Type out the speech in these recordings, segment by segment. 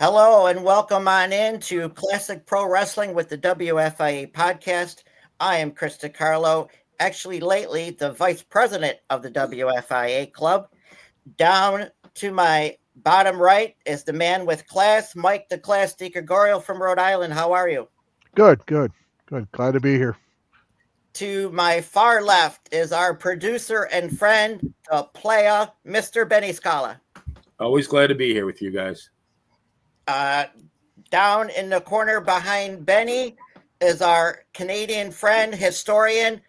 Hello and welcome on in to Classic Pro Wrestling with the WFIA podcast. I am Chris DiCarlo, actually lately the vice president of the WFIA club. Down to my bottom right is the man with class, Mike the Class DiGregorio from Rhode Island. How are you? Good. Glad to be here. To my far left is our producer and friend, the playa, Mr. Benny Scala. Always glad to be here with you guys. Uh, Down in the corner behind Benny is our Canadian friend, historian,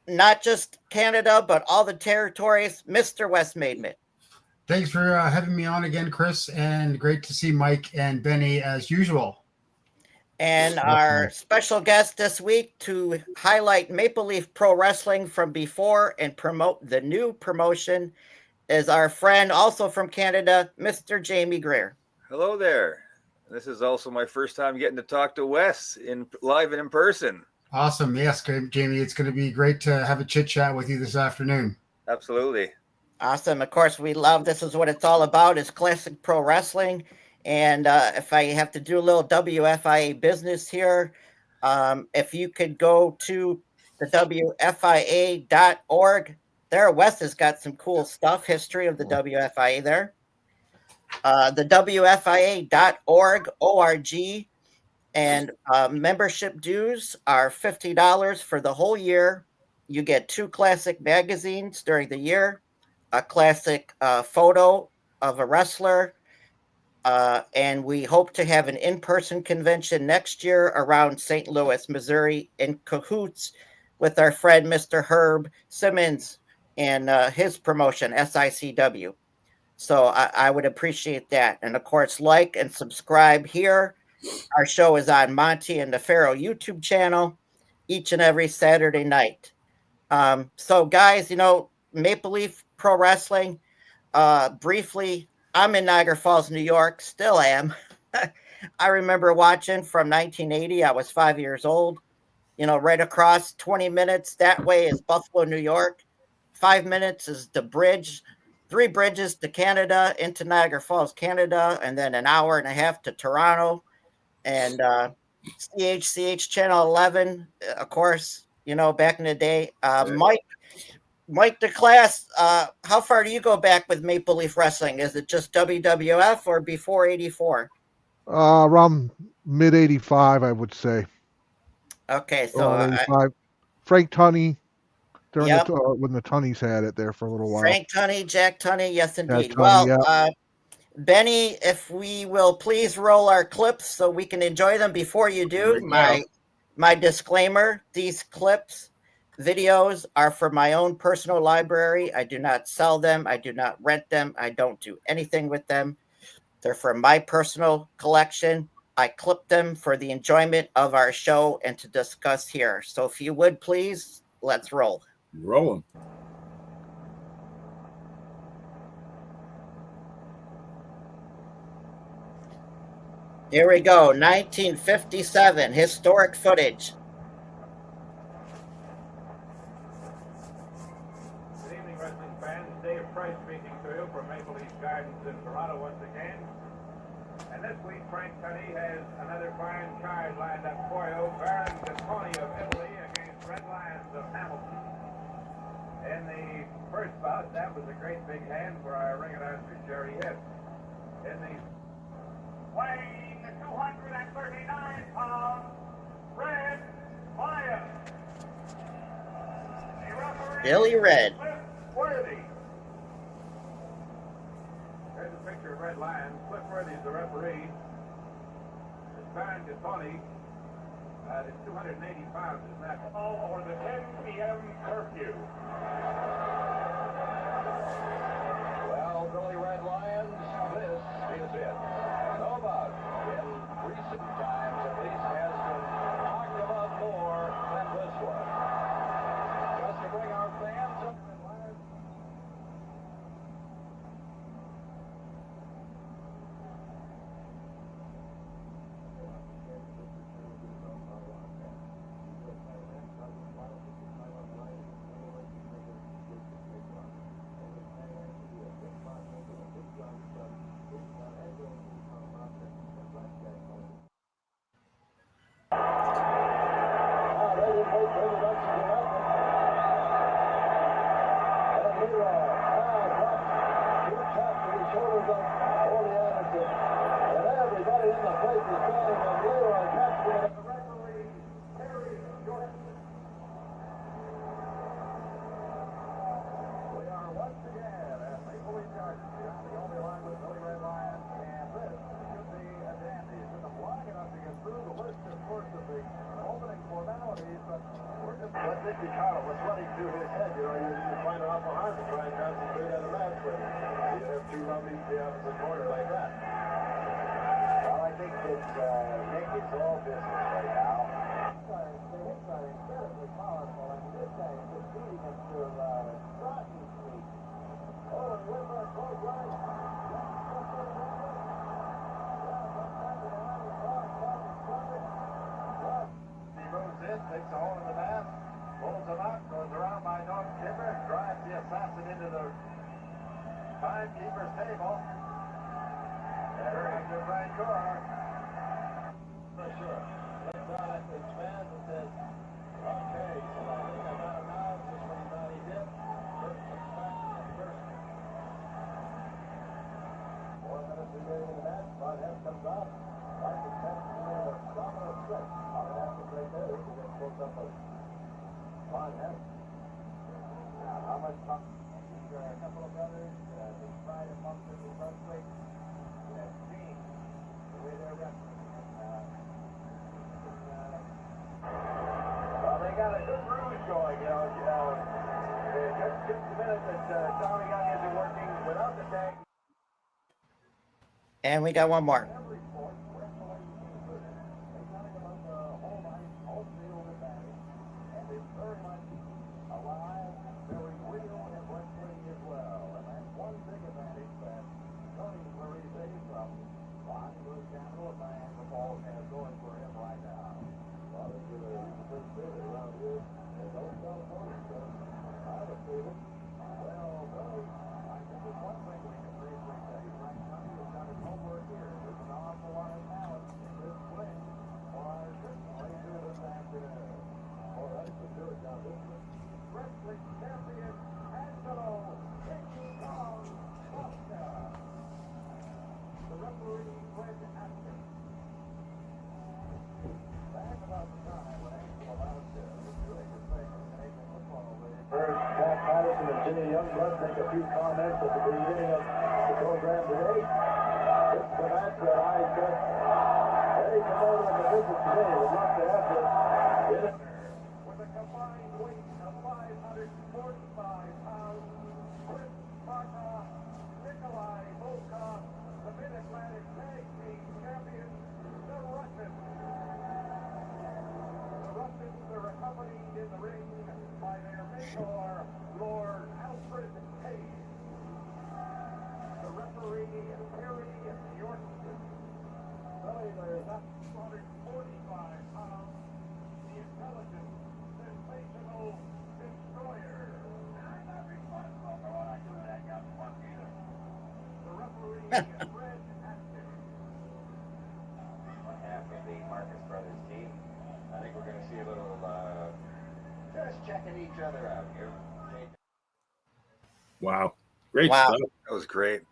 not just Canada, but all the territories, Mr. Westmaidman. Thanks for having me on again, Chris, and great to see Mike and Benny as usual. And our special guest this week to highlight Maple Leaf Pro Wrestling from before and promote the new promotion is our friend, also from Canada, Mr. Jamie Greer. Hello there. This is also my first time getting to talk to Wes live and in person. Awesome. Yes, Jamie, it's going to be great to have a chit chat with you this afternoon. Absolutely. Awesome. Of course, we love this is what it's all about is classic pro wrestling. And if I have to do a little WFIA business here, if you could go to the WFIA.org, there, Wes has got some cool stuff, history of the WFIA there. The WFIA.org, O-R-G, and membership dues are $50 for the whole year. You get 2 classic magazines during the year, a classic photo of a wrestler, and we hope to have an in-person convention next year around St. Louis, Missouri, in cahoots with our friend Mr. Herb Simmons and his promotion, SICW. So I would appreciate that. And of course, like and subscribe here. Our show is on Monty and the Pharaoh YouTube channel each and every Saturday night. So guys, Maple Leaf Pro Wrestling, briefly, I'm in Niagara Falls, New York, still am. I remember watching from 1980. I was 5 years old. Right across 20 minutes that way is Buffalo, New York. 5 minutes is the bridge. 3 bridges to Canada, into Niagara Falls, Canada, and then an hour and a half to Toronto. And CHCH Channel 11, of course, back in the day. Mike the Class, how far do you go back with Maple Leaf Wrestling? Is it just WWF or before 84? Around mid 85, I would say. Okay, so 85. Frank Tunney, during yep. when the Tunneys had it there for a little while. Frank Tunney, Jack Tunney, yes indeed. Tunney, well, Benny, if we will please roll our clips so we can enjoy them. Before you do, my disclaimer, these clips, videos are for my own personal library. I do not sell them. I do not rent them. I don't do anything with them. They're for my personal collection. I clip them for the enjoyment of our show and to discuss here. So if you would please, let's roll. Rolling. Here we go. 1957, historic footage. Good evening, wrestling fans. Dave Price speaking to you from Maple Leaf Gardens in Toronto once again. And this week, Frank Tunney has another fine card lined up for you. Baron Gattoni of Italy against Red Lions of Hamilton. In the first bout, that was a great big hand for our ring announcer, Jerry Hitt. In the weighing 239 pounds, Red Lion. Billy Red. Worthy. There's a picture of Red Lion. Cliff Worthy is the referee. It's Baron Gattoni. It's 280 pounds, isn't that? Or the 10 p.m. curfew. Well, Billy Red Lions, this is it. No bout in recent times at least has been talked about more than this one. Just to bring our fans up. Nick DiCarlo was running through his head. You know, you find it awful hard to try and concentrate on a match when you have two lumpies in the opposite corner like that. Well, I think that Nick is all business right now. The hits are incredibly powerful, and this guy is just beating him to rotten sweet. Oh, and with our close line. He moves in, takes a hold of the mat, pulls him up, goes around by North Timber, drives the assassin into the timekeeper's table. Very good right corner. For sure. Looks out at the fans and says, okay, so I think I got him now, just when he thought he did. First comes back to the first. 4 minutes remaining in the match, Bonhead comes out. Like the test in the dominant stretch. Out of that right there, he gets close up with Bonhead. Now, how much pump? These are a couple of brothers, big pride among the New Brunswick. That's seen the way they're wrestling. Well, they got a good ruse going, you know. Just a minute that Tommy Onions are working without the tag. And we got one more. Every sport, wrestling included, they talk about the whole life, whole field advantage, and it's very much alive, very real in wrestling as well. And that's one big advantage that Tony Clarice from Los Angeles Capital and Niagara Falls has going for him right now. Well, this is a first favorite around here in those California. So I would say that, well, Billy, I think there's one thing we can safely say. Frank Tony has done his homework here. There's an awful lot of talent in this swing. Or certainly do this afternoon. Oh, that's for sure. Now, this is wrestling champion Angelo King Kong Costa. The referee, Fred Aston. Back about the time when Angelo allowed this really good thing in Canadian football. Heard Jack Patterson and Jimmy Youngblood make a few comments at the beginning of the program today. This is the match that I said any promoter in the business today would love to have this. With a combined weight of 545 pounds, Chris Barca, Nikolai Volkov, the Mid-Atlantic Tag Team Champions, the Russians. The Russians are accompanied in the ring by their mentor, Lord Alfred Hayes. The referee, Harry Yorkson. Billy, there's up 245 pounds. The intelligent, sensational destroyer. I'm not responsible for what I do to that young fuck either. The referee, Fred Aston. On behalf of the Marcus Brothers team, I think we're going to see a little just checking each other out here. Wow. Great Wow. stuff. That was great.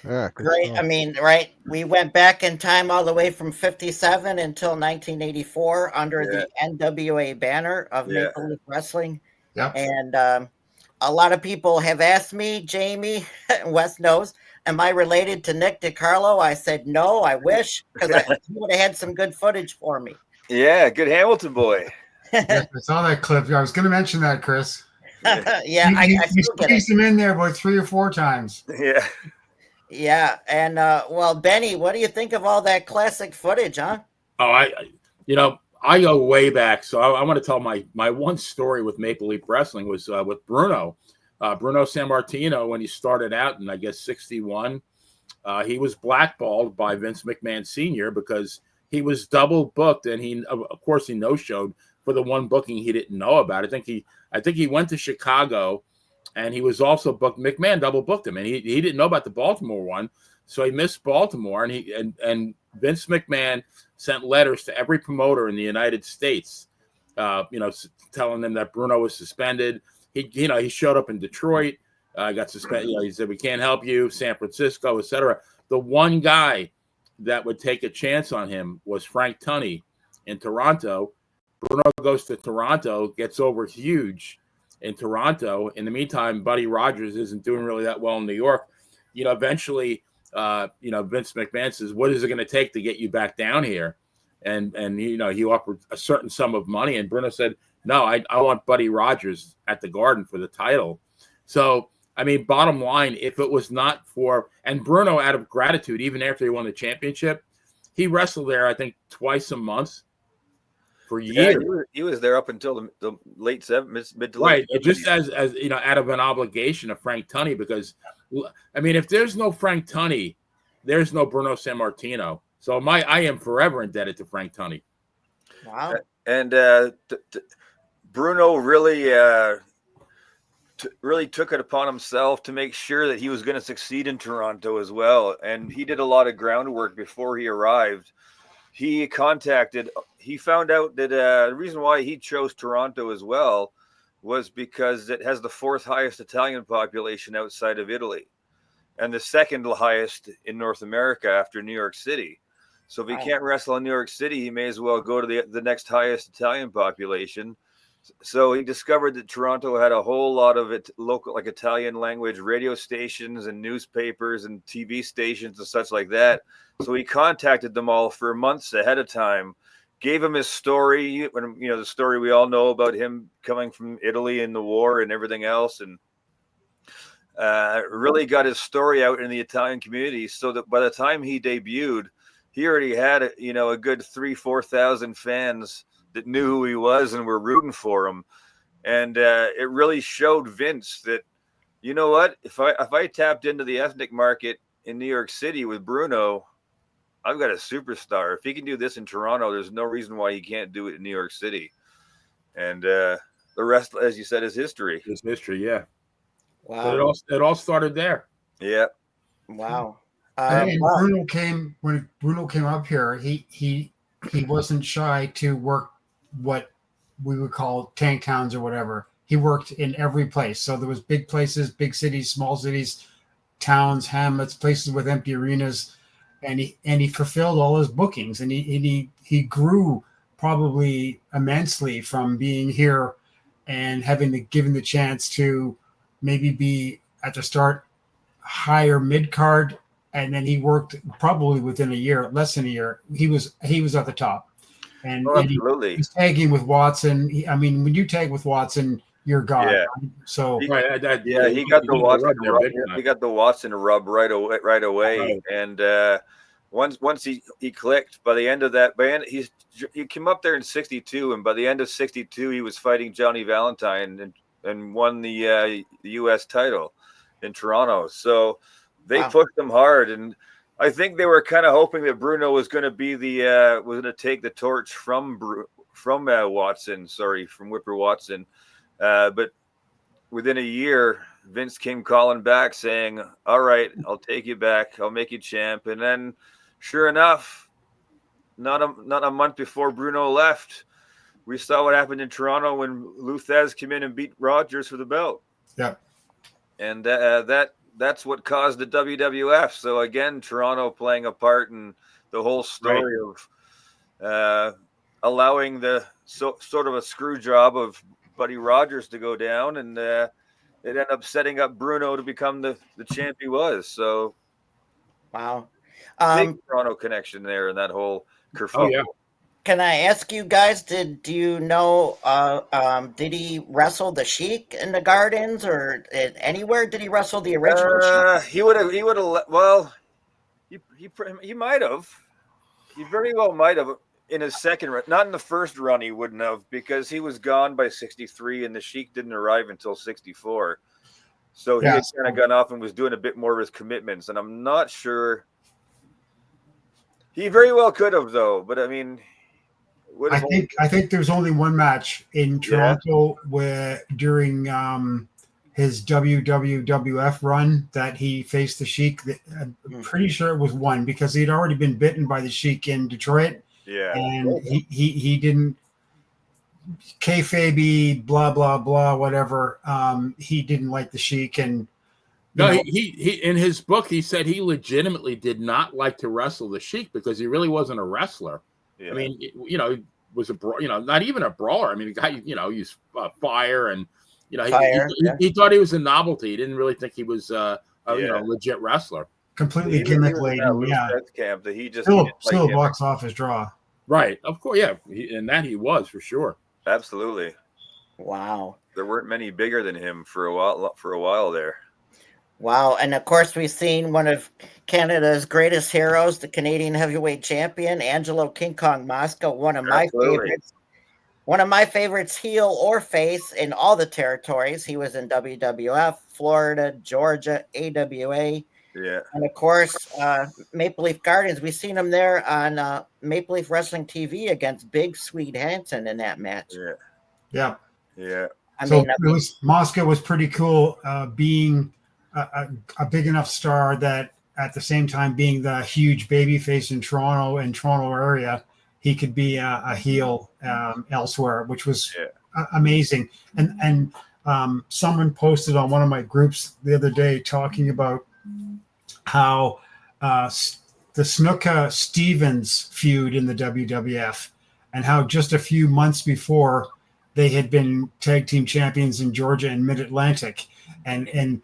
Yeah, good Great. stuff. I mean, right. We went back in time all the way from 57 until 1984 under the NWA banner of Yeah. Maple Leaf Wrestling. Yep. And a lot of people have asked me, Jamie, Wes knows, am I related to Nick DiCarlo? I said, no, I wish, because he would have had some good footage for me. Yeah, good Hamilton boy. Yes, I saw that clip. I was going to mention that, Chris. Yeah, I You still get it. squeezed him in there about 3 or 4 times. Yeah. Yeah. And well, Benny, what do you think of all that classic footage, huh? Oh, I go way back. So I want to tell my one story with Maple Leaf Wrestling was with Bruno Sammartino when he started out in, I guess, 61. He was blackballed by Vince McMahon Sr. because he was double booked, and he, of course, he no-showed for the one booking he didn't know about. I think he went to Chicago, and he was also booked. McMahon double booked him, and he didn't know about the Baltimore one, so he missed Baltimore. And Vince McMahon sent letters to every promoter in the United States, telling them that Bruno was suspended. He showed up in Detroit, got suspended. He said, we can't help you. San Francisco, etc. The one guy that would take a chance on him was Frank Tunney in Toronto. Bruno goes to Toronto, gets over huge in Toronto. In the meantime, Buddy Rogers isn't doing really that well in New York. Eventually, Vince McMahon says, what is it going to take to get you back down here? And he offered a certain sum of money. And Bruno said, No, I want Buddy Rogers at the Garden for the title. So, I mean, bottom line, if it was not for, and Bruno, out of gratitude, even after he won the championship, he wrestled there, I think, twice a month for Yeah, years. he was there up until the late mid to Right. late 70s. Just as you know, out of an obligation of Frank Tunney, because, I mean, if there's no Frank Tunney, there's no Bruno Sammartino. So I am forever indebted to Frank Tunney. Wow. And Bruno really really took it upon himself to make sure that he was going to succeed in Toronto as well. And he did a lot of groundwork before he arrived. He found out that the reason why he chose Toronto as well was because it has the 4th highest Italian population outside of Italy and the 2nd highest in North America after New York City. So if he can't wrestle in New York City, he may as well go to the next highest Italian population. So he discovered that Toronto had a whole lot of local, like Italian language radio stations and newspapers and TV stations and such like that. So he contacted them all for months ahead of time, gave him his story, you know, the story we all know about him coming from Italy in the war and everything else, and really got his story out in the Italian community, so that by the time he debuted, he already had a good 3,000-4,000 fans that knew who he was and were rooting for him. And it really showed Vince that, you know what, if I tapped into the ethnic market in New York City with Bruno, I've got a superstar. If he can do this in Toronto, there's no reason why he can't do it in New York City. And the rest, as you said, is history. It's history, yeah. Wow. It all started there. Yeah. Wow. And when Bruno came up here, he wasn't shy to work what we would call tank towns or whatever. He worked in every place. So there was big places, big cities, small cities, towns, hamlets, places with empty arenas, and he fulfilled all his bookings, and he grew probably immensely from being here and given the chance to maybe be at the start higher mid card, and then he worked probably within a year, less than a year. He was at the top, and, absolutely. He's tagging with Watson. I mean, when you tag with Watson, you're God. Yeah. Right? So he got the Watson rub. He got the Watson rub right away, and once he clicked. By the end of that, he came up there in '62, and by the end of '62, he was fighting Johnny Valentine and won the U.S. title in Toronto. So they pushed him hard, and I think they were kind of hoping that Bruno was going to be was going to take the torch from Watson. Sorry, from Whipper Watson. But within a year, Vince came calling back saying, "All right, I'll take you back. I'll make you champ." And then, sure enough, not a month before Bruno left, we saw what happened in Toronto when Luthez came in and beat Rogers for the belt. Yeah. And that's what caused the WWF. So again, Toronto playing a part in the whole story of allowing the sort of a screw job of Buddy Rogers to go down, and it ended up setting up Bruno to become the champ he was. So wow. Big Toronto connection there in that whole kerfuffle. Oh, yeah. Can I ask you guys, do you know, did he wrestle the Sheik in the Gardens or anywhere? Did he wrestle the original Sheik? He would have, well, he might have. He very well might have in his second run. Not in the first run, he wouldn't have, because he was gone by '63 and the Sheik didn't arrive until '64. So he had kind of gone off and was doing a bit more of his commitments. And I'm not sure. He very well could have, though. But I mean, I think there's only one match in Toronto where during his WWF run that he faced the Sheik. I'm pretty sure it was one, because he'd already been bitten by the Sheik in Detroit. Yeah, and he didn't kayfabe blah blah blah whatever. He didn't like the Sheik, and he in his book he said he legitimately did not like to wrestle the Sheik because he really wasn't a wrestler. Yeah. I mean, he was not even a brawler. I mean, the guy, used fire, and he thought he was a novelty. He didn't really think he was a legit wrestler. Completely gimmick laden. Yeah, camp that he just still a box office draw. Right, of course, yeah, and that he was for sure. Absolutely. Wow. There weren't many bigger than him for a while there. Wow. And of course, we've seen one of Canada's greatest heroes, the Canadian heavyweight champion, Angelo King Kong Mosca, one of my Absolutely. favorites. One of my favorites, heel or face, in all the territories. He was in WWF, Florida, Georgia, AWA, Yeah. and of course, Maple Leaf Gardens. We've seen him there on Maple Leaf Wrestling TV against Big Sweet Hansen in that match. Yeah. Yeah. Yeah. So Mosca was pretty cool, being a big enough star that at the same time being the huge baby face in Toronto area, he could be a heel elsewhere, which was amazing. And someone posted on one of my groups the other day talking about how the Snuka Stevens feud in the WWF, and how just a few months before they had been tag team champions in Georgia and Mid Atlantic, and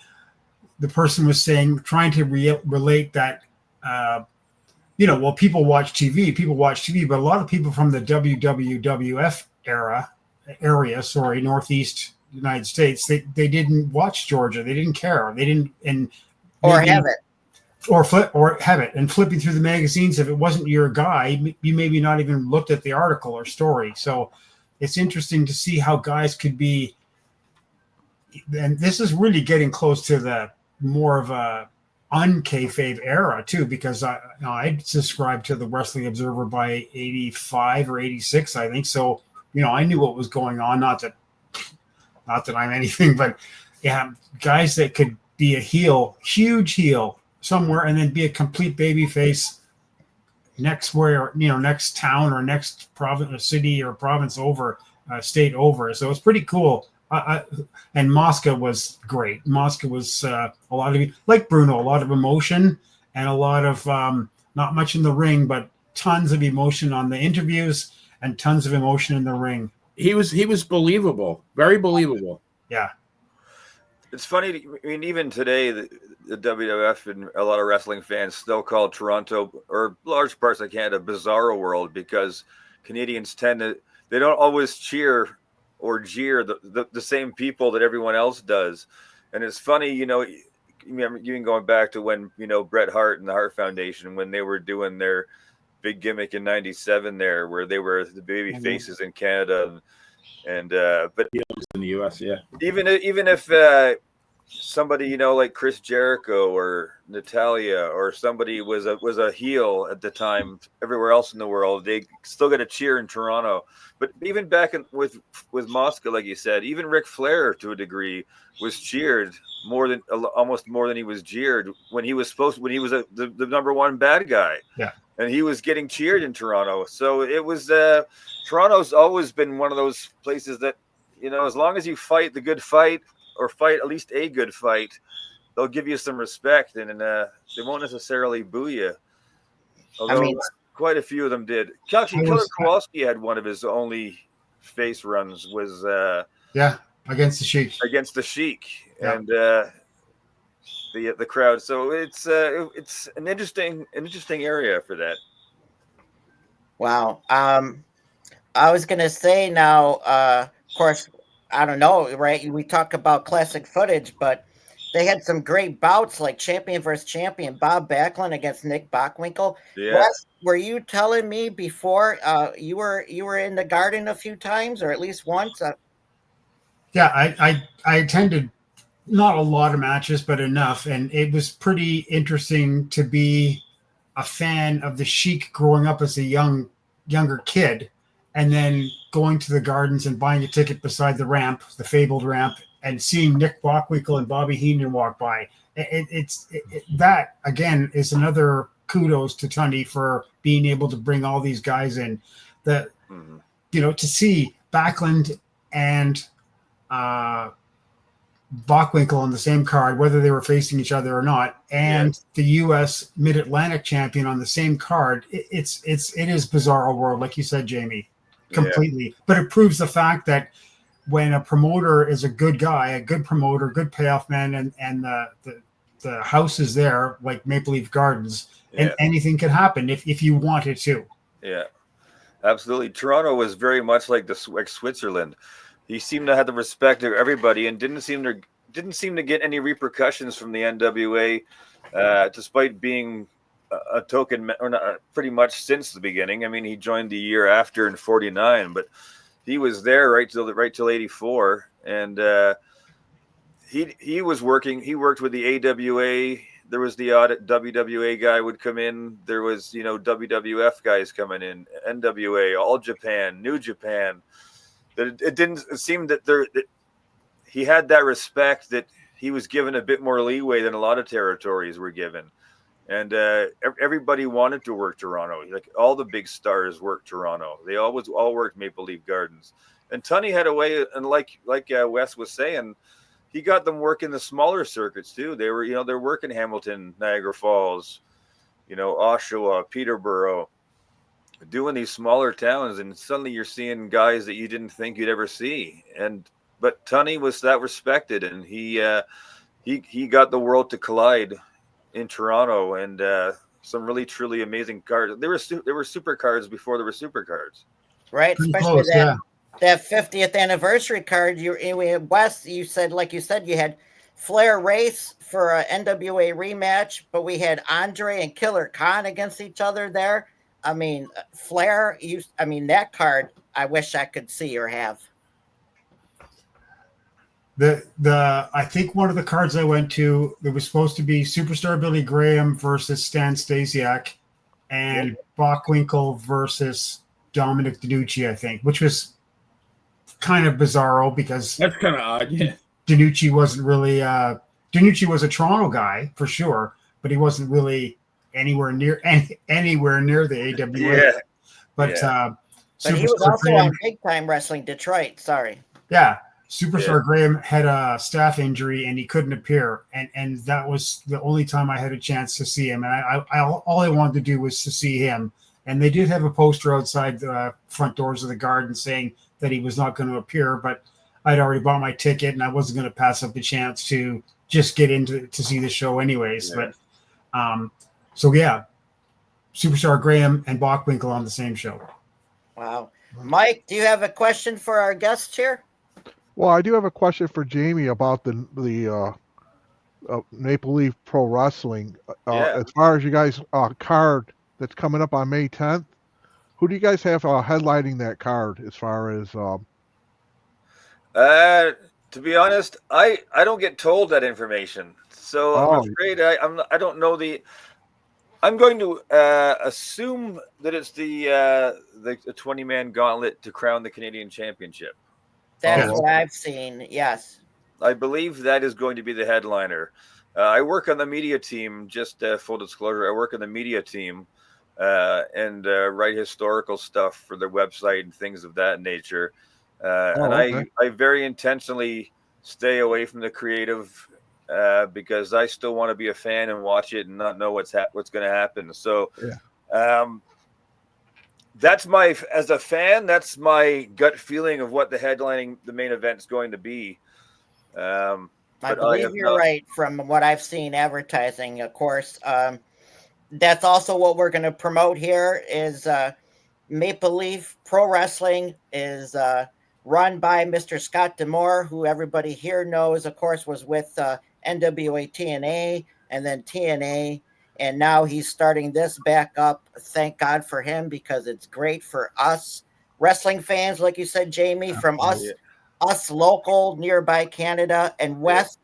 the person was saying, trying to relate that, well, people watch TV, but a lot of people from the WWF area, Northeast United States, they didn't watch Georgia, they didn't care, they didn't, and or have it. Or have it, and flipping through the magazines, if it wasn't your guy, you maybe not even looked at the article or story. So it's interesting to see how guys could be, and this is really getting close to the more of a un-kayfabe era too, because I subscribed to the Wrestling Observer by 85 or 86, I think. So I knew what was going on. Not that I'm anything, but yeah, guys that could be a heel, huge heel somewhere, and then be a complete baby face next town or next province or city or province over, state over. So it's pretty cool. And Mosca was great. Mosca was a lot of, like Bruno, a lot of emotion and a lot of not much in the ring, but tons of emotion on the interviews and tons of emotion in the ring. He was believable, very believable. Yeah. It's funny. I mean, even today, the WWF and a lot of wrestling fans still call Toronto, or large parts of Canada, bizarro world, because Canadians they don't always cheer or jeer the same people that everyone else does. And it's funny, even going back to when, Bret Hart and the Hart Foundation, when they were doing their big gimmick in '97 there, where they were the baby faces in Canada. But in the US, yeah. Even if somebody, like Chris Jericho or Natalia or somebody was a heel at the time everywhere else in the world, they still got a cheer in Toronto. But even back with Mosca, like you said, even Ric Flair to a degree was cheered almost more than he was jeered when he was the number one bad guy. Yeah. And he was getting cheered in Toronto. So it was Toronto's always been one of those places that, as long as you fight the good fight, or fight at least a good fight, they'll give you some respect, and they won't necessarily boo you. Although quite a few of them did. Actually, Killer Kowalski had one of his only face runs was against the Sheik. Yeah. And the crowd. So it's an interesting area for that. Wow. I was gonna say now, of course, I don't know, right? We talk about classic footage, but they had some great bouts, like champion versus champion, Bob Backlund against Nick Bockwinkel. Yeah. Wes, were you telling me before you were in the Garden a few times, or at least once? Yeah, I attended not a lot of matches, but enough, and it was pretty interesting to be a fan of the Sheik growing up as a younger kid, and then going to the Gardens and buying a ticket beside the ramp, the fabled ramp, and seeing Nick Bockwinkel and Bobby Heenan walk by. That, again, is another kudos to Tunney for being able to bring all these guys in. To see Backlund and Bockwinkel on the same card, whether they were facing each other or not, and the U.S. Mid-Atlantic champion on the same card, it is bizarro world, like you said, Jamie. Completely. But it proves the fact that when a promoter is a good guy, a good promoter, good payoff man, and the house is there, like Maple Leaf Gardens, and anything can happen if you wanted to. Yeah, absolutely. Toronto was very much like Switzerland. he seemed to have the respect of everybody and didn't seem to get any repercussions from the NWA, despite being a token or not, pretty much since the beginning. I mean, he joined the year after in '49, but he was there right till '84, and he was working. He worked with the AWA. There was the odd WWA guy would come in. There was WWF guys coming in, NWA, All Japan, New Japan. It seemed that he had that respect, that he was given a bit more leeway than a lot of territories were given, and everybody wanted to work Toronto. Like all the big stars worked Toronto. They all worked Maple Leaf Gardens, and Tunney had a way, and like Wes was saying, he got them working the smaller circuits too. They were they're working Hamilton, Niagara Falls, Oshawa, Peterborough, doing these smaller towns, and suddenly you're seeing guys that you didn't think you'd ever see. But Tunney was that respected, and he got the world to collide in Toronto, and some really truly amazing cards. There were super cards before there were super cards, right? Pretty Especially close, that 50th anniversary card. Wes, you said you had Flair Race for an NWA rematch, but we had Andre and Killer Khan against each other there. I mean, Flair, that card I wish I could see or have. I think one of the cards I went to, there was supposed to be Superstar Billy Graham versus Stan Stasiak and Bockwinkel versus Dominic DeNucci, I think, which was kind of bizarro because That's kind of odd. Yeah. DeNucci wasn't really DeNucci was a Toronto guy for sure, but he wasn't really anywhere near the AWA. Yeah. But he was also Graham, on Big Time Wrestling Detroit. Sorry. Yeah. Superstar Graham had a staph injury and he couldn't appear, and that was the only time I had a chance to see him. And I all I wanted to do was to see him. And they did have a poster outside the front doors of the Garden saying that he was not going to appear, but I'd already bought my ticket and I wasn't going to pass up the chance to just get into to see the show anyways. Yeah. But Superstar Graham and Bockwinkel on the same show. Wow. Mike, do you have a question for our guests here? Well, I do have a question for Jamie about the Maple Leaf Pro Wrestling. As far as you guys card that's coming up on May 10th, who do you guys have headlining that card? As far as to be honest, I don't get told that information, so I'm afraid I don't know the. I'm going to assume that it's the 20-man gauntlet to crown the Canadian Championship. That's what I've seen, yes. I believe that is going to be the headliner. I work on the media team, just full disclosure. I work on the media team and write historical stuff for their website and things of that nature. I very intentionally stay away from the creative because I still want to be a fan and watch it and not know what's going to happen. So as a fan, that's my gut feeling of what the main event is going to be. I believe you're right from what I've seen advertising, of course. That's also what we're going to promote here is Maple Leaf Pro Wrestling is run by Mr. Scott D'Amore, who everybody here knows, of course, was with NWA TNA and then TNA. And now he's starting this back up. Thank God for him, because it's great for us wrestling fans, like you said, Jamie, from us local, nearby Canada. And West,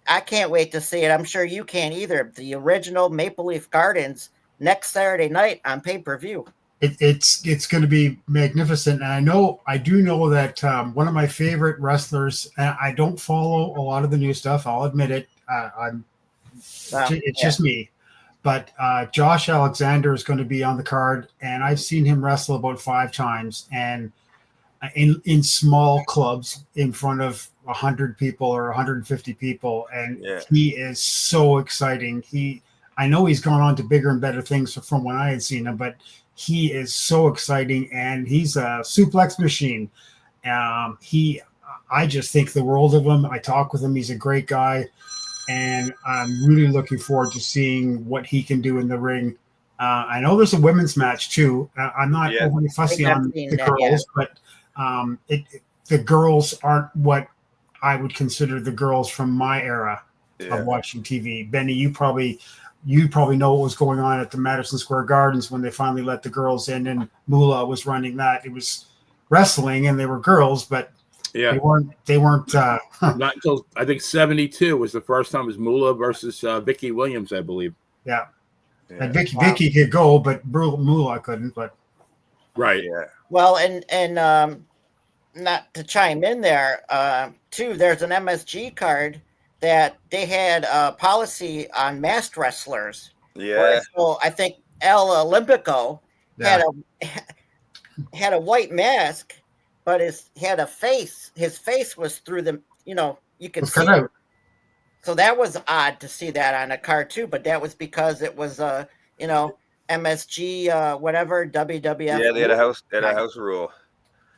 I can't wait to see it. I'm sure you can't either. The original Maple Leaf Gardens next Saturday night on pay-per-view. It's going to be magnificent. And I do know that one of my favorite wrestlers, and I don't follow a lot of the new stuff, I'll admit it. It's just me. But Josh Alexander is going to be on the card, and I've seen him wrestle about 5 times, and in small clubs in front of 100 people or 150 people, and he is so exciting. I know he's gone on to bigger and better things from when I had seen him, but he is so exciting, and he's a suplex machine. I just think the world of him. I talk with him. He's a great guy. And I'm really looking forward to seeing what he can do in the ring. I know there's a women's match too. I'm not overly fussy on the girls, but the girls aren't what I would consider the girls from my era of watching TV. Benny, you probably know what was going on at the Madison Square Gardens when they finally let the girls in, and Moolah was running that. It was wrestling, and they were girls, but Yeah. they weren't. Not until I think 72 was the first time it was Moolah versus Vicky Williams, I believe. Yeah. And Vicky could go, but Moolah couldn't. But right. Yeah. Well, and not to chime in there, too. There's an MSG card that they had a policy on masked wrestlers. Yeah. So I think El Olympico had a white mask, but had a face. His face was through the. You could see. So that was odd to see that on a card too, but that was because it was MSG whatever WWF. Yeah, they had a house rule.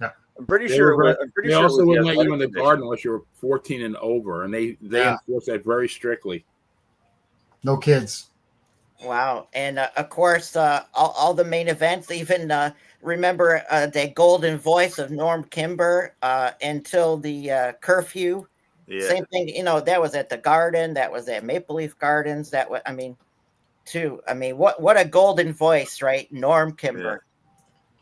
Yeah. I'm pretty sure. They also wouldn't let you in the garden unless you were 14 and over, and they enforced that very strictly. No kids. Wow, and of course, all the main events. Even remember the golden voice of Norm Kimber until the curfew. Yeah. Same thing, that was at the Garden, that was at Maple Leaf Gardens, that was, what a golden voice, right? Norm Kimber.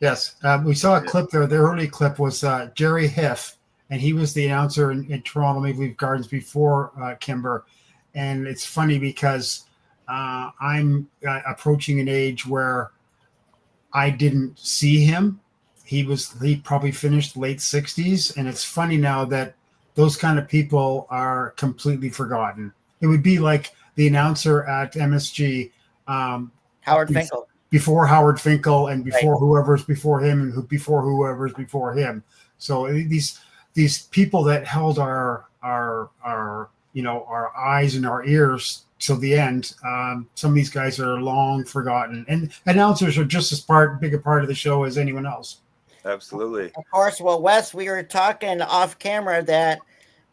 Yeah. Yes, we saw a clip there. The early clip was Jerry Hiff, and he was the announcer in Toronto Maple Leaf Gardens before Kimber. And it's funny because I'm approaching an age where I didn't see him. He probably finished late 60s, and it's funny now that those kind of people are completely forgotten. It would be like the announcer at MSG, Howard Finkel, before Howard Finkel, and before whoever's before him, and before whoever's before him. So these people that held our eyes and our ears till the end. Some of these guys are long forgotten, and announcers are just as big a part of the show as anyone else. Absolutely. Of course. Well, Wes, we were talking off camera that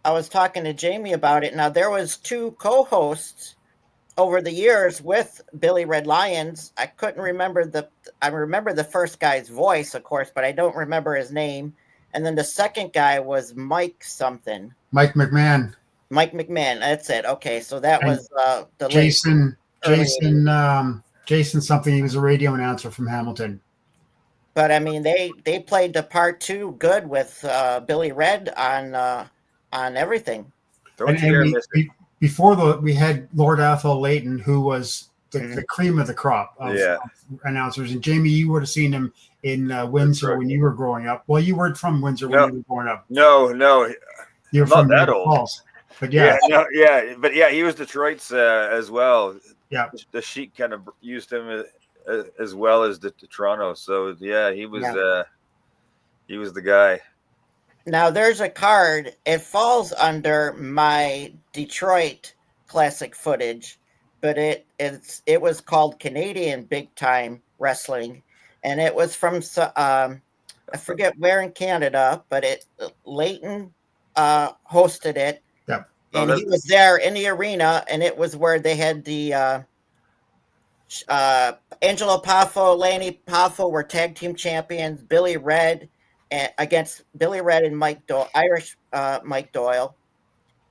I was talking to Jamie about it. Now, there was 2 co-hosts over the years with Billy Red Lyons. I couldn't remember I remember the first guy's voice, of course, but I don't remember his name. And then the second guy was Mike something. Mike McMahon. Mike McMahon. That's it. Okay. So that was the Jason something. He was a radio announcer from Hamilton. But they played the part too good with Billy Red on everything. Before we had Lord Athol Leighton, who was the cream of the crop of announcers. And Jamie, you would have seen him in Windsor when you were growing up. Well, you weren't from Windsor when you were growing up. No, you're not from that old. Falls. But but he was Detroit's as well. Yeah, the Sheik kind of used him as well as the Toronto. So he was the guy. Now there's a card. It falls under my Detroit classic footage, but it was called Canadian Big Time Wrestling, and it was from I forget where in Canada, but Leighton hosted it. Yeah. And he was there in the arena, and it was where they had the Angelo Poffo, Lanny Poffo were tag team champions. Billy Red against Billy Red and Mike Doyle, Irish Mike Doyle.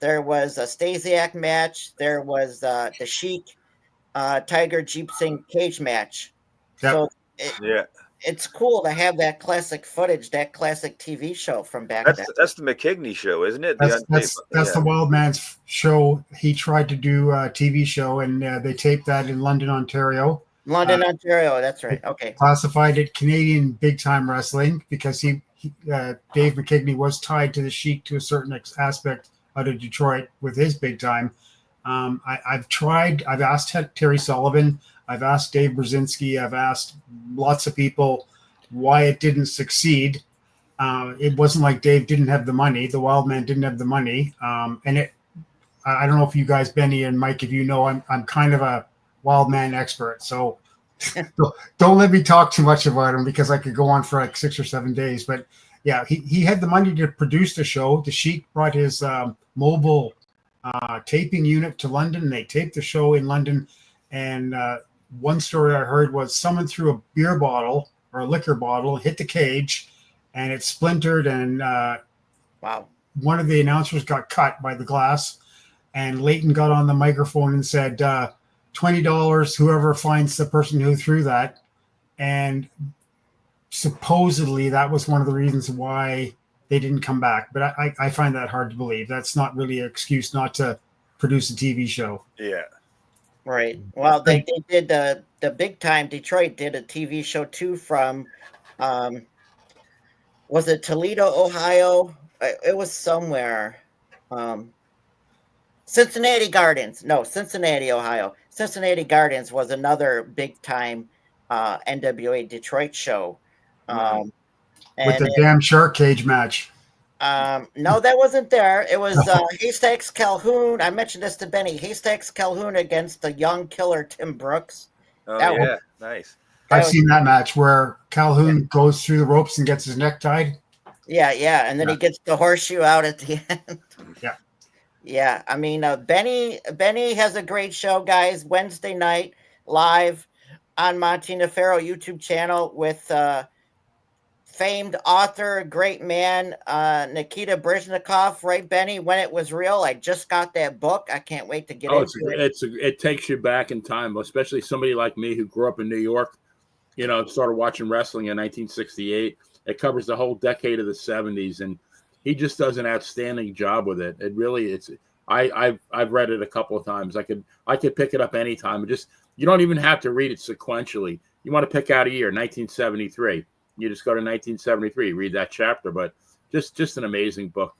There was a Stasiak match. There was the Sheik, Tiger Jeep Singh cage match. Yep. So it's cool to have that classic footage, that classic TV show from back then. That's the McKigney show, isn't it? That's the Wild Man's show. He tried to do a TV show, and they taped that in London, Ontario. Ontario, that's right. Okay. Classified it Canadian Big Time Wrestling because Dave McKigney was tied to the Sheik to a certain aspect out of Detroit with his Big Time. I've asked Terry Sullivan, I've asked Dave Brzezinski, I've asked lots of people why it didn't succeed. It wasn't like Dave didn't have the money. The Wild Man didn't have the money. I don't know if you guys, Benny and Mike, if you know, I'm kind of a Wild Man expert. So don't let me talk too much about him because I could go on for like 6 or 7 days. But yeah, he had the money to produce the show. The Sheik brought his mobile taping unit to London, and they taped the show in London. And one story I heard was someone threw a beer bottle or a liquor bottle, hit the cage, and it splintered, and Wow. One of the announcers got cut by the glass, and Leighton got on the microphone and said, $20, whoever finds the person who threw that. And supposedly that was one of the reasons why they didn't come back. But I find that hard to believe. That's not really an excuse not to produce a TV show. Yeah. Right. Well, they did the big time. Detroit did a TV show too from, was it Toledo, Ohio? It was somewhere. Um, Cincinnati Gardens. No, Cincinnati, Ohio. Cincinnati Gardens was another big time NWA Detroit show. With And the damn shark cage match. no, that wasn't there. It was Haystacks Calhoun. I mentioned this to Benny. Haystacks Calhoun against the young killer Tim Brooks. Oh, That yeah. Nice. I've seen that match where Calhoun goes through the ropes and gets his neck tied. Yeah, and then he gets the horseshoe out at the end. Yeah. Yeah, I mean, Benny has a great show, guys. Wednesday night live on Montina Farrow YouTube channel with famed author, great man, Nikita Brezhnikov. Right, Benny? When It Was Real. I just got that book. I can't wait to get into it. It takes you back in time, especially somebody like me who grew up in New York. Started watching wrestling in 1968. It covers the whole decade of the 70s, and he just does an outstanding job with it. It really, I've read it a couple of times. I could pick it up anytime. You don't even have to read it sequentially. You want to pick out a year, 1973. You just go to 1973, read that chapter. But just an amazing book.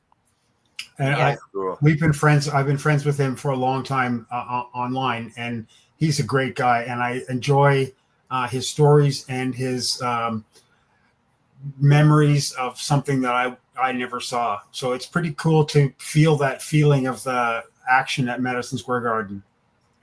And we've been friends. I've been friends with him for a long time online, and he's a great guy. And I enjoy his stories and his memories of something that I never saw. So it's pretty cool to feel that feeling of the action at Madison Square Garden.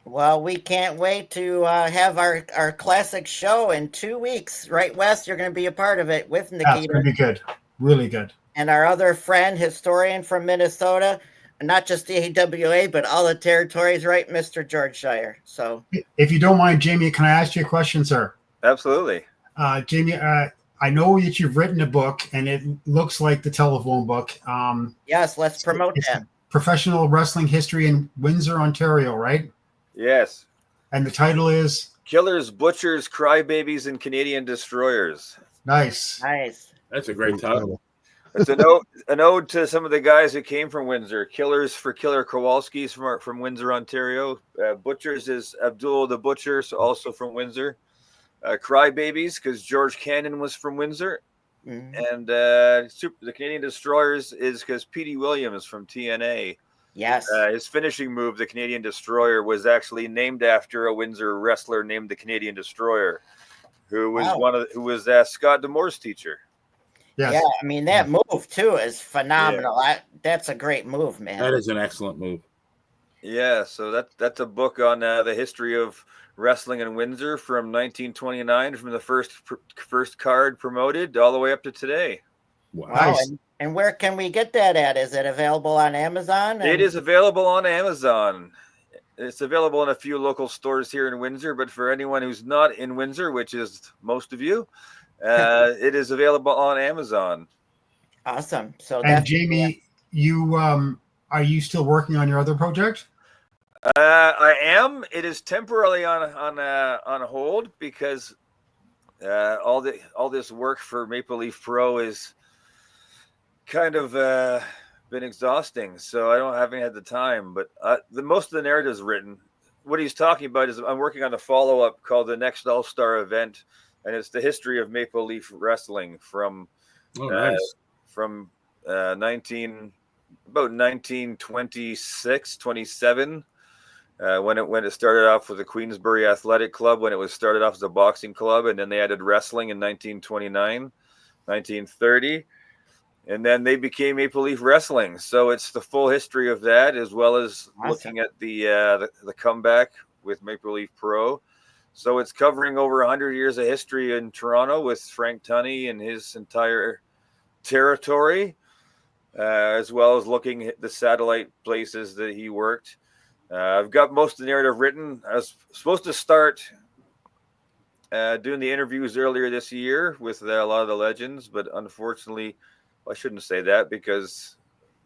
Well, we can't wait to have our classic show in 2 weeks. Right, Wes? You're going to be a part of it with Nikita. That's going to be good. Really good. And our other friend, historian from Minnesota, not just the AWA, but all the territories, right, Mr. George Shire. So, if you don't mind, Jamie, can I ask you a question, sir? Absolutely. Jamie, I know that you've written a book, and it looks like the telephone book. Yes, let's promote that. Professional Wrestling History in Windsor, Ontario, right? Yes. And the title is? Killers, Butchers, Crybabies, and Canadian Destroyers. Nice. That's a great title. It's an ode to some of the guys who came from Windsor. Killers for Killer Kowalski's from Windsor, Ontario. Butchers is Abdul the Butcher, so also from Windsor. Crybabies, because George Cannon was from Windsor. Mm-hmm. And the Canadian Destroyers is because Petey Williams from TNA. Yes. His finishing move, the Canadian Destroyer, was actually named after a Windsor wrestler named the Canadian Destroyer, who was Scott D'Amour's teacher. Yes. Yeah, I mean, that move, too, is phenomenal. Yeah. That's a great move, man. That is an excellent move. Yeah, so that's a book on the history of wrestling in Windsor from 1929, from the first card promoted all the way up to today. Wow. Nice. And where can we get that at? Is it available on Amazon? It is available on Amazon. It's available in a few local stores here in Windsor, but for anyone who's not in Windsor, which is most of you, it is available on Amazon. Awesome. So, and Jamie, you are you still working on your other project? I am. It is temporarily on hold because all this work for Maple Leaf Pro is kind of been exhausting, so I haven't had the time. But most of the narrative is written. What he's talking about is I'm working on a follow-up called the Next All-Star Event, and it's the history of Maple Leaf Wrestling from 1926, 27, when it started off with the Queensbury Athletic Club, when it was started off as a boxing club, and then they added wrestling in 1929, 1930. And then they became Maple Leaf Wrestling. So it's the full history of that, as well as looking at the comeback with Maple Leaf Pro. So it's covering over 100 years of history in Toronto with Frank Tunney and his entire territory, as well as looking at the satellite places that he worked. I've got most of the narrative written. I was supposed to start doing the interviews earlier this year with a lot of the legends, but unfortunately, I shouldn't say that because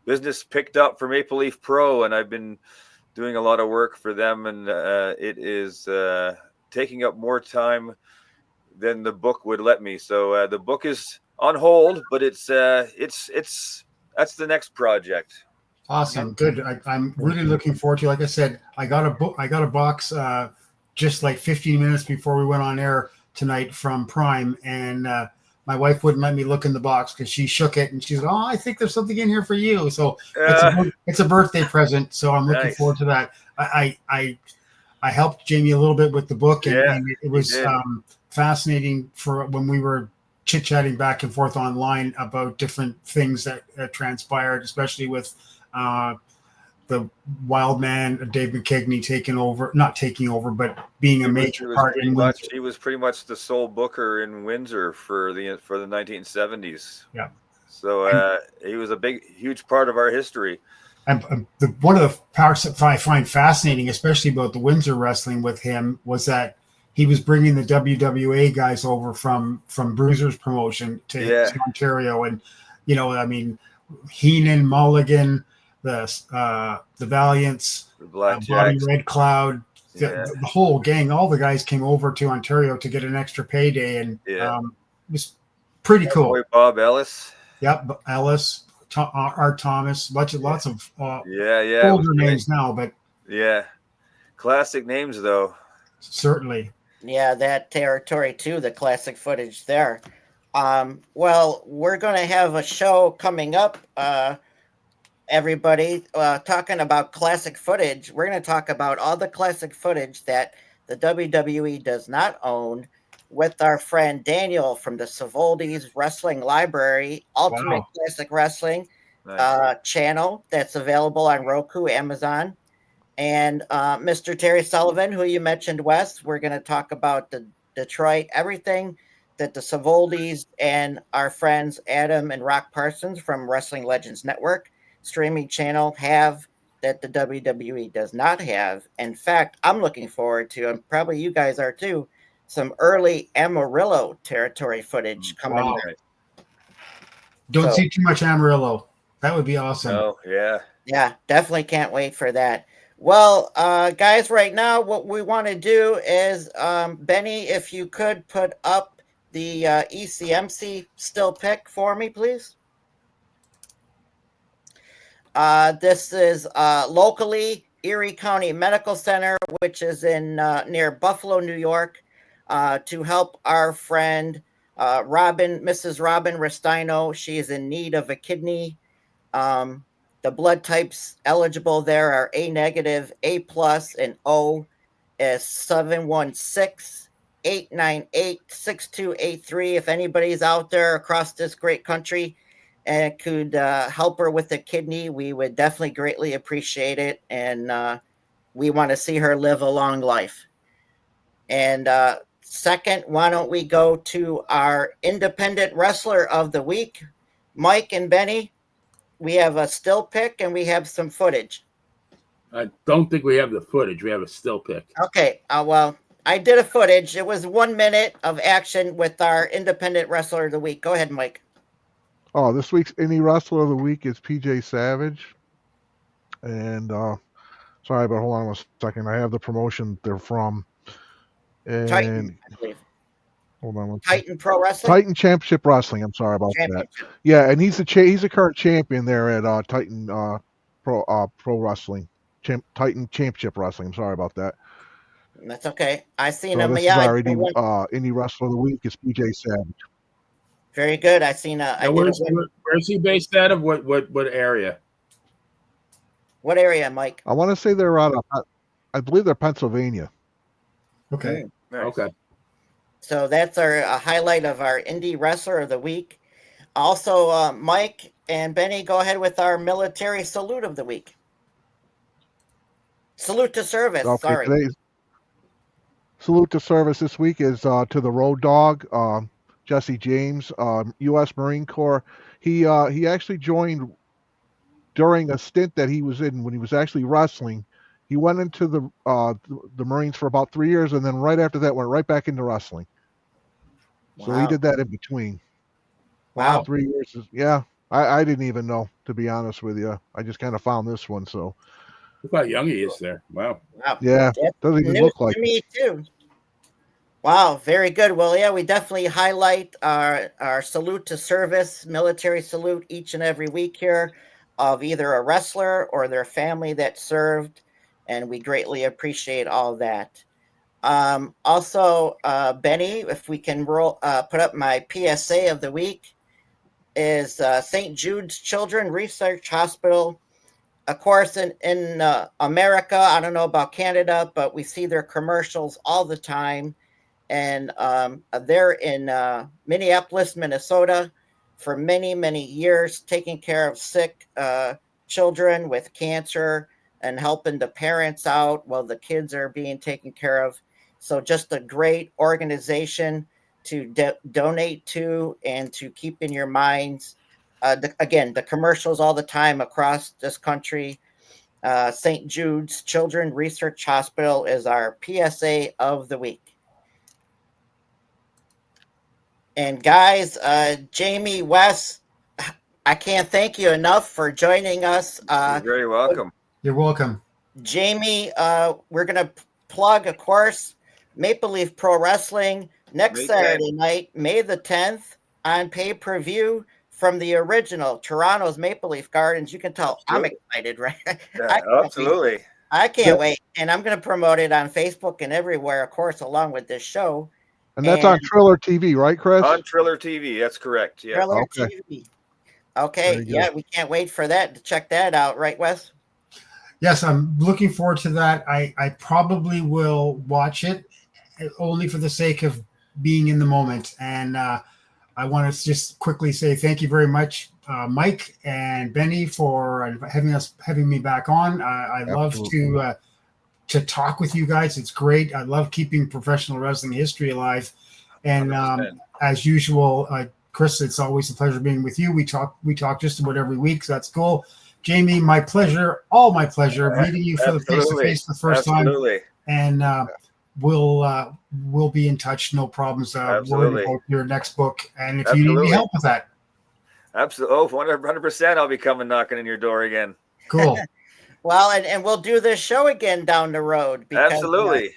business picked up for Maple Leaf Pro, and I've been doing a lot of work for them, and it is taking up more time than the book would let me. So the book is on hold, but it's that's the next project. Awesome. Good. I'm really looking forward to, like I said, I got a box just like 15 minutes before we went on air tonight from Prime, and my wife wouldn't let me look in the box because she shook it and she's, oh, I think there's something in here for you. So it's a birthday present. So I'm looking Nice. forward to that. I helped Jamie a little bit with the book, and it was fascinating for when we were chit-chatting back and forth online about different things that transpired, especially with the wild man Dave McKegney not taking over, but being a major part in Windsor. He was pretty much the sole booker in Windsor for the 1970s. Yeah. So he was a huge part of our history. And one of the parts that I find fascinating, especially about the Windsor wrestling with him, was that he was bringing the WWA guys over from Bruiser's promotion to Ontario, and I mean, Heenan, Mulligan, the Valiants, Bobby Red Cloud, the whole gang, all the guys came over to Ontario to get an extra payday, and it was pretty cool. Bob Ellis. Yep, Ellis, Art Thomas, lots of older names now, but classic names though. Certainly. Yeah, that territory too, the classic footage there. Well, we're going to have a show coming up, everybody, talking about classic footage. We're going to talk about all the classic footage that the WWE does not own with our friend Daniel from the Savoldi's Wrestling Library, Ultimate Classic Wrestling channel that's available on Roku, Amazon. And Mr. Terry Sullivan, who you mentioned, Wes, we're going to talk about the Detroit, everything that the Savoldis and our friends Adam and Rock Parsons from Wrestling Legends Network streaming channel have that the WWE does not have. In fact, I'm looking forward to, and probably you guys are too, some early Amarillo territory footage coming there. Don't see too much Amarillo. That would be awesome. Oh, yeah. Yeah, definitely can't wait for that. Well, guys, right now, what we want to do is, Benny, if you could put up the ECMC still pick for me, please. This is locally Erie County Medical Center, which is in near Buffalo, New York, to help our friend Mrs. Robin Restino. She is in need of a kidney. The blood types eligible there are A negative, A plus, and O is 716-898-6283. If anybody's out there across this great country and could help her with a kidney, we would definitely greatly appreciate it. And we want to see her live a long life. And second, why don't we go to our independent wrestler of the week, Mike and Benny. We have a still pick and we have some footage. I don't think we have the footage. We have a still pick. Okay. Well, I did a footage. It was 1 minute of action with our independent wrestler of the week. Go ahead, Mike. Oh, this week's indie wrestler of the week is PJ Savage. And sorry, but hold on a second. I have the promotion they're from. And Titan, I believe. Hold on. Titan Pro Wrestling? Titan Championship Wrestling. I'm sorry about that. Yeah, and he's a current champion there at Titan Pro Wrestling. Titan Championship Wrestling. I'm sorry about that. That's okay. I seen him. This is our indie wrestler of the week is PJ Savage. Very good. I seen where's he based out of? What area? What area, Mike? I want to say they're out of, I believe they're Pennsylvania. Okay. Nice. Okay. So that's our highlight of our indie wrestler of the week. Also, Mike and Benny, go ahead with our military salute of the week. Salute to service. Okay, sorry. Today's salute to service this week is to the Road Dogg, Jesse James, U.S. Marine Corps. He actually joined during a stint that he was in when he was actually wrestling. He went into the Marines for about 3 years, and then right after that went right back into wrestling. So he did that in between. Wow. 3 years. Yeah. I didn't even know, to be honest with you. I just kind of found this one. So Look how young he is there. Wow. Wow. yeah, That's doesn't even news look like to me too. Wow, very good. Well, yeah, we definitely highlight our salute to service, military salute each and every week here of either a wrestler or their family that served, and we greatly appreciate all that. Also, Benny, if we can put up my PSA of the week, is St. Jude's Children Research Hospital. Of course, in America, I don't know about Canada, but we see their commercials all the time, and they're in Minneapolis, Minnesota, for many, many years, taking care of sick children with cancer and helping the parents out while the kids are being taken care of. So, just a great organization to donate to and to keep in your minds. Again, the commercials all the time across this country. St. Jude's Children Research Hospital is our PSA of the week. And guys, Jamie, Wes, I can't thank you enough for joining us. You're very welcome. You're welcome. Jamie, we're going to plug, of course, Maple Leaf Pro Wrestling next May 10th. Saturday night, May the 10th, on pay-per-view from the original Toronto's Maple Leaf Gardens. You can tell I'm excited, right? Yeah, absolutely. I can't wait. And I'm going to promote it on Facebook and everywhere, of course, along with this show. And that's on Triller TV, right, Chris? On Triller TV, that's correct. Yeah. Triller Okay. TV. Okay, yeah, we can't wait for that to check that out, right, Wes? Yes, I'm looking forward to that. I probably will watch it only for the sake of being in the moment. And I want to just quickly say thank you very much, Mike and Benny, for having me back on. I love to talk with you guys. It's great. I love keeping professional wrestling history alive. And as usual, Chris, it's always a pleasure being with you. We talk just about every week, so that's cool. Jamie, my pleasure, all my pleasure, meeting you for the face-to-face the first time. And we'll be in touch, no problems. Worried about your next book, and if you need any help with that. Absolutely. Oh, 100%. I'll be coming knocking in your door again. Cool. Well, and we'll do this show again down the road. Because, absolutely.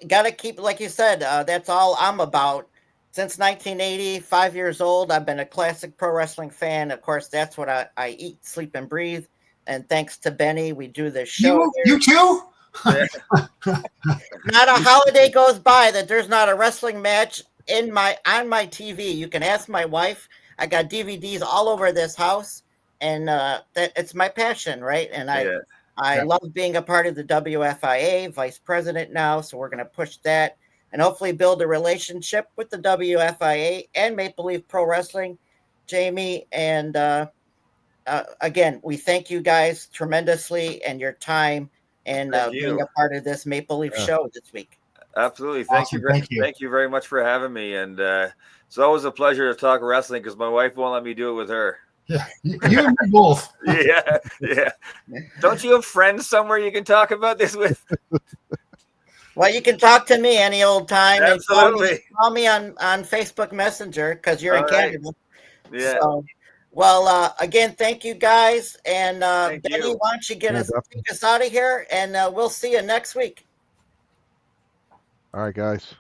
Got to keep, like you said, that's all I'm about. Since 1980, 5 years old, I've been a classic pro wrestling fan. Of course, that's what I eat, sleep, and breathe. And thanks to Benny, we do this show. You too? Not a holiday goes by that there's not a wrestling match on my TV. You can ask my wife. I got DVDs all over this house, and that it's my passion, right? And I love being a part of the WFIA, vice president now. So we're going to push that and hopefully build a relationship with the WFIA and Maple Leaf Pro Wrestling, Jamie. And again, we thank you guys tremendously and your time and being a part of this Maple Leaf show this week. Absolutely. Thank you. Thank you very much for having me. And it's always a pleasure to talk wrestling because my wife won't let me do it with her. Yeah, you and me both. Yeah. Don't you have friends somewhere you can talk about this with? Well, you can talk to me any old time. Absolutely. And call me on Facebook Messenger because you're in Canada. Yeah. So, well, again, thank you guys. And Benny, why don't you take us out of here? And we'll see you next week. All right, guys.